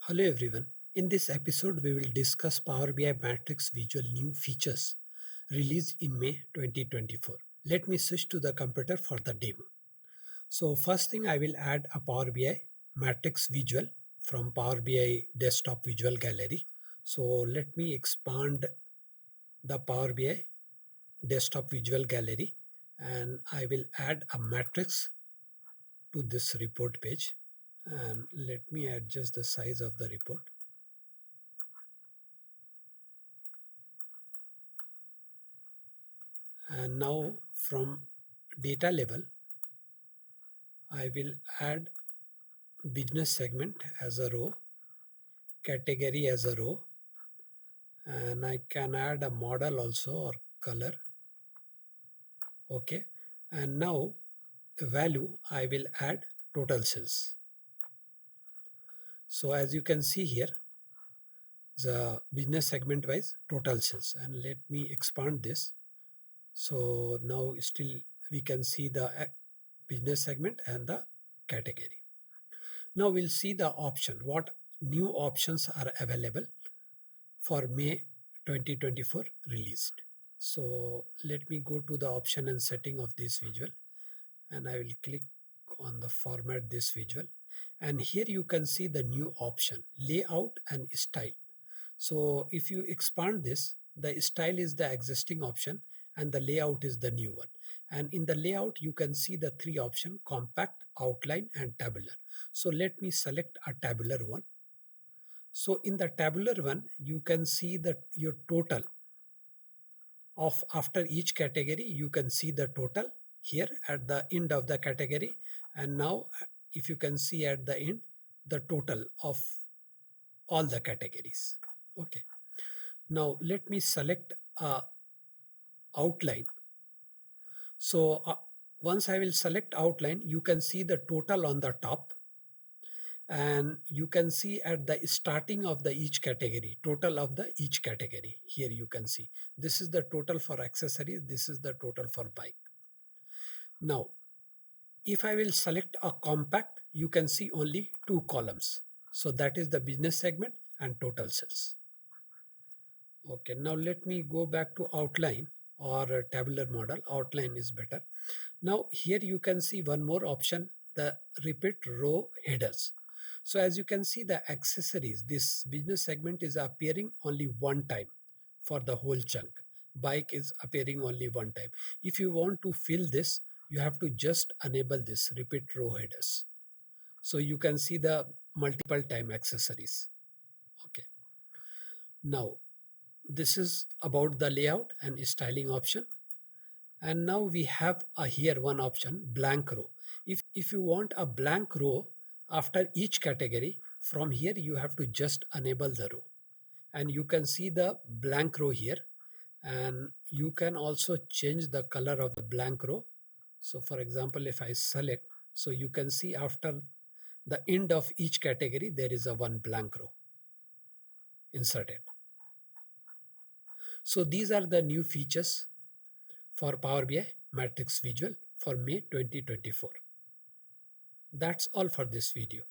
Hello everyone. In this episode, we will discuss Power BI Matrix Visual new features released in May 2024. Let me switch to the computer for the demo. So first thing I will add a Power BI Matrix Visual from Power BI Desktop Visual Gallery. So let me expand the Power BI Desktop Visual Gallery and I will add a matrix to this report page. And let me adjust the size of the report. And now from data level, I will add business segment as a row, category as a row, and I can add a model also or color. Okay. And now value, I will add total sales. So as you can see here, the business segment wise total sales. And let me expand this. So now still we can see the business segment and the category. Now we'll see the option, what new options are available for May 2024 released. So let me go to the option and setting of this visual and I will click on the format this visual. And here you can see the new option, layout and style. So if you expand this, the style is the existing option and the layout is the new one. And in the layout, you can see the three options, compact, outline and tabular. So let me select a tabular one. So in the tabular one, you can see that your total of after each category, you can see the total here at the end of the category. And now if you can see at the end, the total of all the categories. Okay. Now let me select outline. So once I will select outline, you can see the total on the top and you can see at the starting of the each category, total of the each category. Here you can see this is the total for accessories, this is the total for bike. Now if I will select a compact, you can see only two columns. So that is the business segment and total sales. Okay, now let me go back to outline or a tabular model. Outline is better. Now here you can see one more option, the repeat row headers. So as you can see the accessories, this business segment is appearing only one time for the whole chunk. Bike is appearing only one time. If you want to fill this, you have to just enable this repeat row headers. So you can see the multiple time accessories. Okay. Now this is about the layout and styling option. And now we have here one option, blank row. If you want a blank row after each category, from here you have to just enable the row. And you can see the blank row here. And you can also change the color of the blank row. So for example, if I select, so you can see after the end of each category, there is a one blank row inserted. So these are the new features for Power BI Matrix Visual for May 2024. That's all for this video.